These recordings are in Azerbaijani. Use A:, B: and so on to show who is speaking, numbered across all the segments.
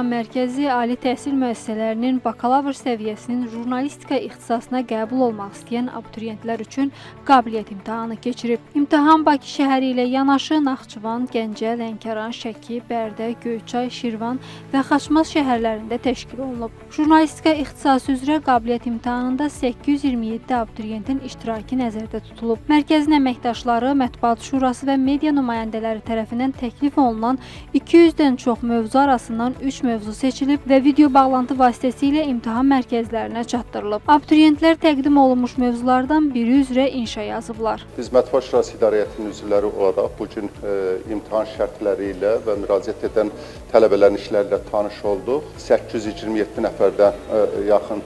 A: İmtahan Mərkəzi ali təhsil müəssisələrinin bakalavr səviyyəsinin jurnalistika ixtisasına qəbul olmaq istəyən abituriyentlər üçün qabiliyyət imtahanı keçirib. İmtahan Bakı şəhəri ilə yanaşı Naxçıvan, Gəncə, Lənkəran, Şəki, Bərdə, Göyçay, Şirvan və Xaçmaz şəhərlərində təşkil olunub. Jurnalistika ixtisası üzrə qabiliyyət imtahanında 827 abituriyentin iştirakı nəzərdə tutulub. Mərkəzin əməkdaşları, Mətbuat Şurası və media nümayəndələri tərəfindən təklif olunan 200-dən çox mövzu arasından 3 mövzu seçilib və video bağlantı vasitəsilə imtahan mərkəzlərinə çatdırılıb. Abituriyentlər təqdim olunmuş mövzulardan biri üzrə inşa yazıblar.
B: Biz Mətbuat Şurası İdarəyyətinin üzvləri olaraq bugün imtahan şərtləri ilə və müraciət edən tələbələrin işləri ilə tanış olduq. 827 nəfərdən yaxın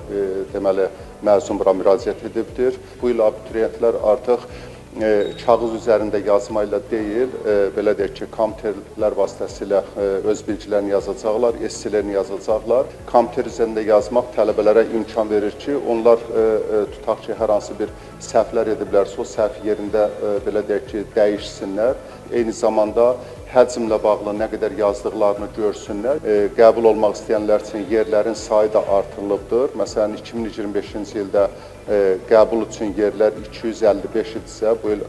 B: deməli məzun bura müraciət edibdir. Bu il abituriyentlər artıq kağız üzərində yazma ilə deyil, belə deyək ki, kompüterlər vasitəsilə öz bilgilərini yazacaqlar, esselerini yazacaqlar. Kompüter üzərində yazmaq tələbələrə imkan verir ki, onlar tutaq ki, hər hansı bir səhvlər ediblərsə, o səhv yerində belə deyək ki, dəyişsinlər. Eyni zamanda həcmlə bağlı nə qədər yazdıqlarını görsünlər. Qəbul olmaq istəyənlər üçün yerlərin sayı da artırılıbdır. Məsələn, 2025-ci ildə qəbul üçün yerlər 255 idisə, bu il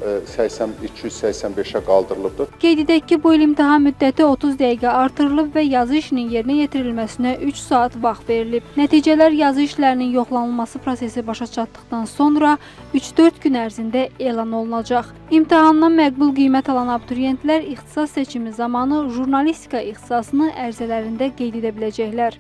B: 285-ə qaldırılıbdır.
A: Qeyd edək ki, bu il imtahan müddəti 30 dəqiqə artırılıb və yazı işinin yerinə yetirilməsinə 3 saat vaxt verilib. Nəticələr yazı işlərinin yoxlanılması prosesi başa çatdıqdan sonra 3-4 gün ərzində elan olunacaq. İmtahandan məqbul qiymət alan abituriyentlər ixtisas seçimi zamanı jurnalistika ixtisasını ərizələrində qeyd edə biləcəklər.